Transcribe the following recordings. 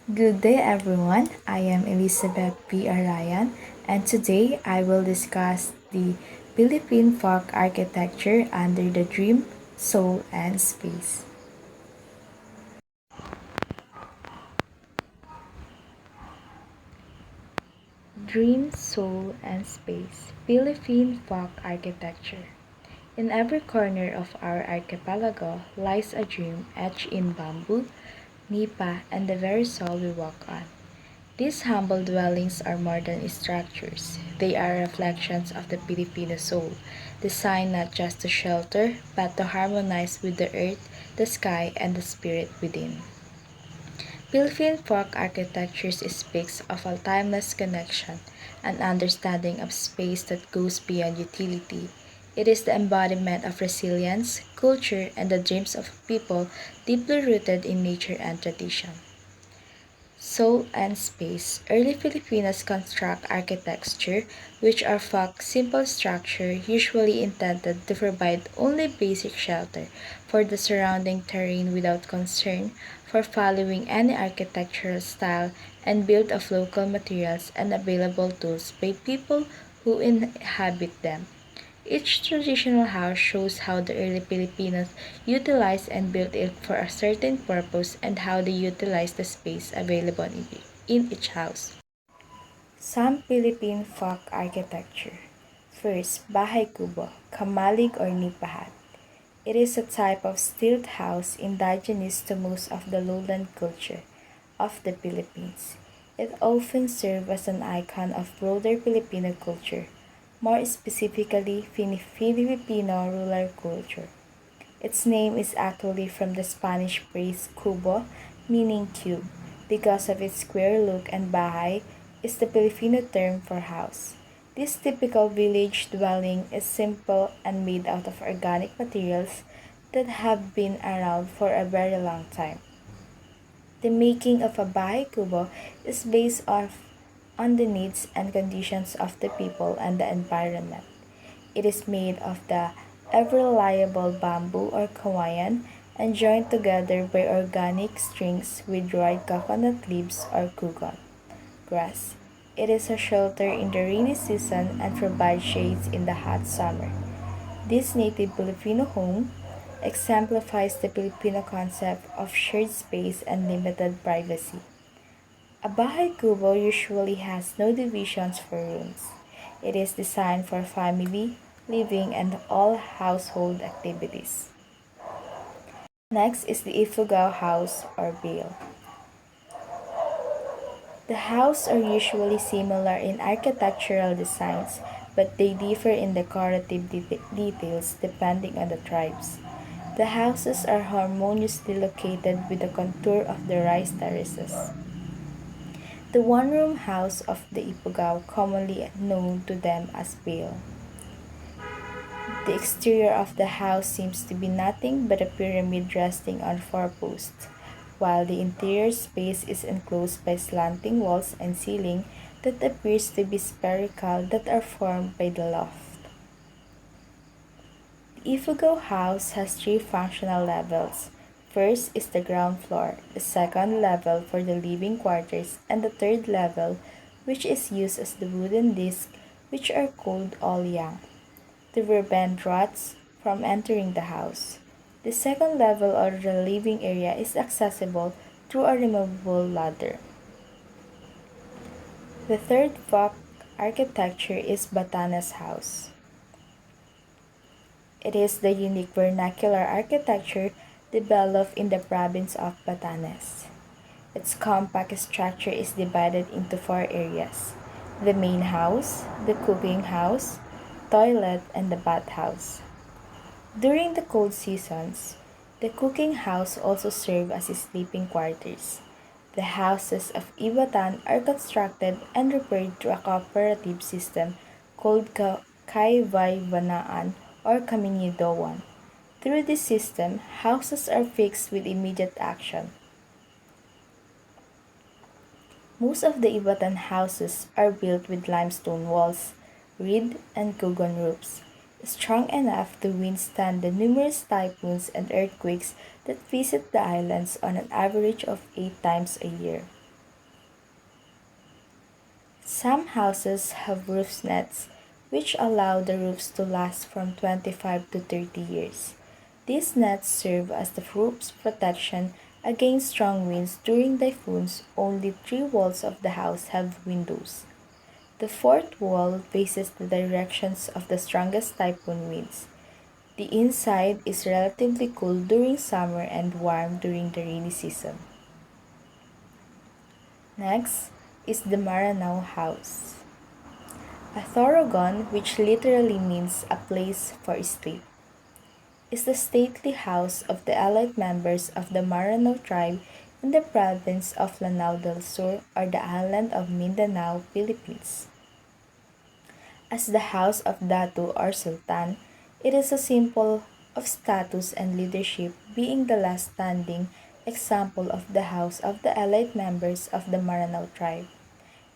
Good day, everyone. I am Elizabeth P. Arayan, and today I will discuss the Philippine folk architecture under the dream, soul, and space. Dream, soul, and space. Philippine folk architecture. In every corner of our archipelago lies a dream etched in bamboo, nipa, and the very soil we walk on. These humble dwellings are more than structures. They are reflections of the Filipino soul, designed not just to shelter, but to harmonize with the earth, the sky, and the spirit within. Philippine folk architecture speaks of a timeless connection, an understanding of space that goes beyond utility. It is the embodiment of resilience, culture, and the dreams of people deeply rooted in nature and tradition. Soul and space. Early Filipinos construct architecture, which are folk simple structure usually intended to provide only basic shelter for the surrounding terrain without concern for following any architectural style and built of local materials and available tools by people who inhabit them. Each traditional house shows how the early Filipinos utilized and built it for a certain purpose and how they utilized the space available in each house. Some Philippine folk architecture. First, Bahay Kubo, Kamalig or Nipahat. It is a type of stilt house indigenous to most of the lowland culture of the Philippines. It often serves as an icon of broader Filipino culture, more specifically Filipino rural culture. Its name is actually from the Spanish phrase cubo, meaning cube, because of its square look, and bahay is the Filipino term for house. This typical village dwelling is simple and made out of organic materials that have been around for a very long time. The making of a bahay kubo is based on the needs and conditions of the people and the environment. It is made of the ever-reliable bamboo or kawayan and joined together by organic strings with dried coconut leaves or kugon grass. It is a shelter in the rainy season and provides shades in the hot summer. This native Filipino home exemplifies the Filipino concept of shared space and limited privacy. A bahay kubo usually has no divisions for rooms. It is designed for family, living, and all household activities. Next is the Ifugao house or bale. The houses are usually similar in architectural designs, but they differ in decorative details depending on the tribes. The houses are harmoniously located with the contour of the rice terraces. The one-room house of the Ifugao, commonly known to them as bale. The exterior of the house seems to be nothing but a pyramid resting on four posts, while the interior space is enclosed by slanting walls and ceiling that appears to be spherical that are formed by the loft. The Ifugao house has three functional levels. First is the ground floor, the second level for the living quarters, and the third level, which is used as the wooden disc, which are called olyang, to prevent rats from entering the house. The second level or the living area is accessible through a removable ladder. The third folk architecture is Batanes House. It is the unique vernacular architecture developed in the province of Batanes. Its compact structure is divided into four areas: the main house, the cooking house, toilet, and the bathhouse. During the cold seasons, the cooking house also serves as sleeping quarters. The houses of Ibatan are constructed and repaired through a cooperative system called Kaivay-Banaan or Kaminyidowan. Through this system, houses are fixed with immediate action. Most of the Ibatan houses are built with limestone walls, reed, and kugon roofs, strong enough to withstand the numerous typhoons and earthquakes that visit the islands on an average of 8 times a year. Some houses have roof nets, which allow the roofs to last from 25 to 30 years. These nets serve as the roof's protection against strong winds during typhoons. Only three walls of the house have windows. The fourth wall faces the directions of the strongest typhoon winds. The inside is relatively cool during summer and warm during the rainy season. Next is the Maranao House. A Thorogon, which literally means a place for state, is the stately house of the elite members of the Maranao tribe in the province of Lanao del Sur or the island of Mindanao, Philippines. As the house of Datu or Sultan, it is a symbol of status and leadership, being the last standing example of the house of the elite members of the Maranao tribe,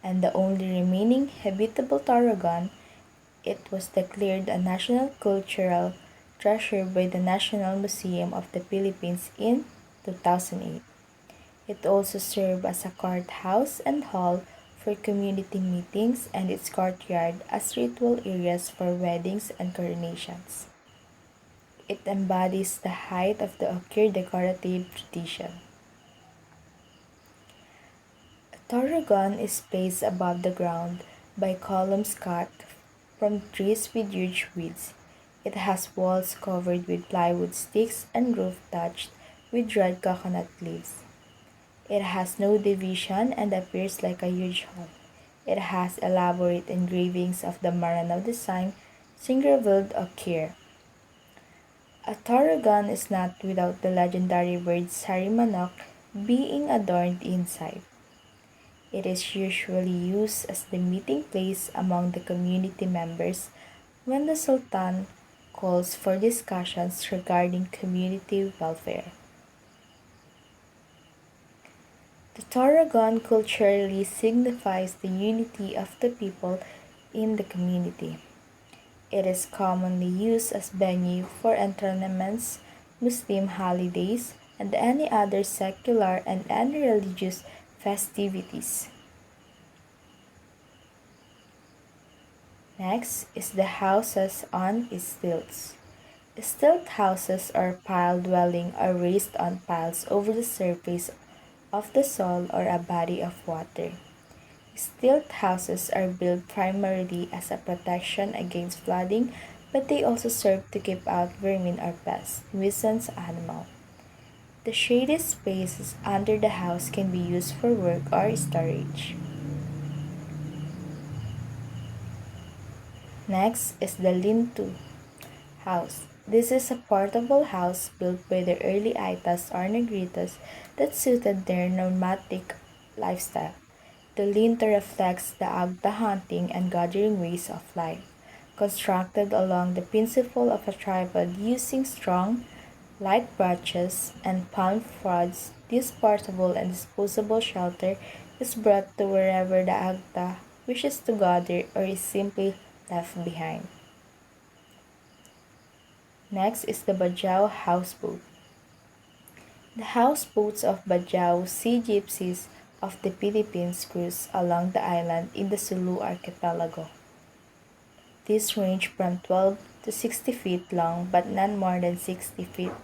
and the only remaining habitable Taragon. It was declared a national cultural treasure by the National Museum of the Philippines in 2008. It also served as a courthouse and hall for community meetings and its courtyard as ritual areas for weddings and coronations. It embodies the height of the Okir decorative tradition. A Torogon is placed above the ground by columns cut from trees with huge weeds. It has walls covered with plywood sticks and roof thatched with dried coconut leaves. It has no division and appears like a huge hall. It has elaborate engravings of the Maranao design, engraved Okir. A Torogon is not without the legendary bird Sarimanok being adorned inside. It is usually used as the meeting place among the community members when the Sultan calls for discussions regarding community welfare. The Torogon culturally signifies the unity of the people in the community. It is commonly used as venue for entertainments, Muslim holidays, and any other secular and religious festivities. Next is the houses on stilts. Stilt houses or pile dwelling are raised on piles over the surface of the soil or a body of water. Stilt houses are built primarily as a protection against flooding, but they also serve to keep out vermin or pests, nuisance animal. The shady spaces under the house can be used for work or storage. Next is the lean-to house. This is a portable house built by the early Aitas or Negritos that suited their nomadic lifestyle. The lean-to reflects the Agda hunting and gathering ways of life. Constructed along the principle of a tripod using strong, light branches and palm fronds, this portable and disposable shelter is brought to wherever the Agda wishes to gather or is simply left behind. Next is the Bajau houseboat. The houseboats of Bajau sea gypsies of the Philippines cruise along the island in the Sulu archipelago. These range from 12 to 60 feet long but not more than 60 feet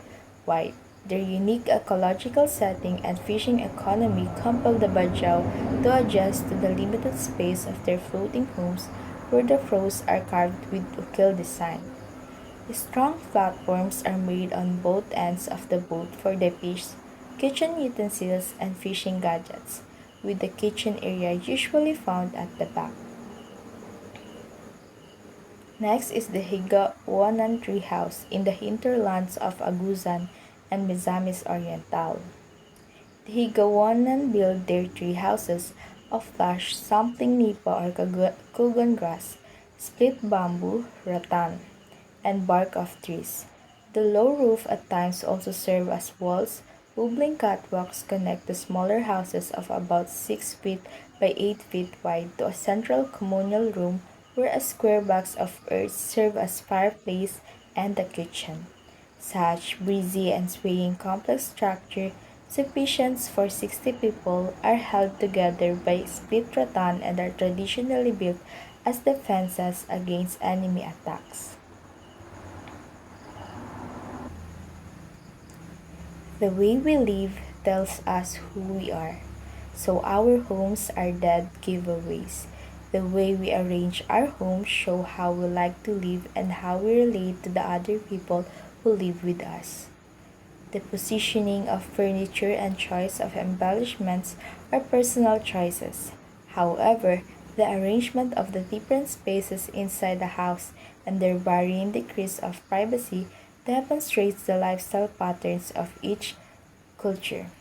wide. Their unique ecological setting and fishing economy compel the Bajau to adjust to the limited space of their floating homes where the prows are carved with ukil design. Strong platforms are made on both ends of the boat for the fish, kitchen utensils, and fishing gadgets, with the kitchen area usually found at the back. Next is the Higaonan tree house in the hinterlands of Agusan and Misamis Oriental. The Higaonan build their tree houses of flash sampling nipa or kugon grass, split bamboo, rattan, and bark of trees. The low roof at times also serve as walls. Wobbling catwalks connect the smaller houses of about 6 feet by 8 feet wide to a central communal room where a square box of earth serves as fireplace and the kitchen. Such breezy and swaying complex structure sufficient for 60 people, are held together by split rattan and are traditionally built as defenses against enemy attacks. The way we live tells us who we are. So our homes are dead giveaways. The way we arrange our homes show how we like to live and how we relate to the other people who live with us. The positioning of furniture and choice of embellishments are personal choices. However, the arrangement of the different spaces inside the house and their varying degrees of privacy demonstrates the lifestyle patterns of each culture.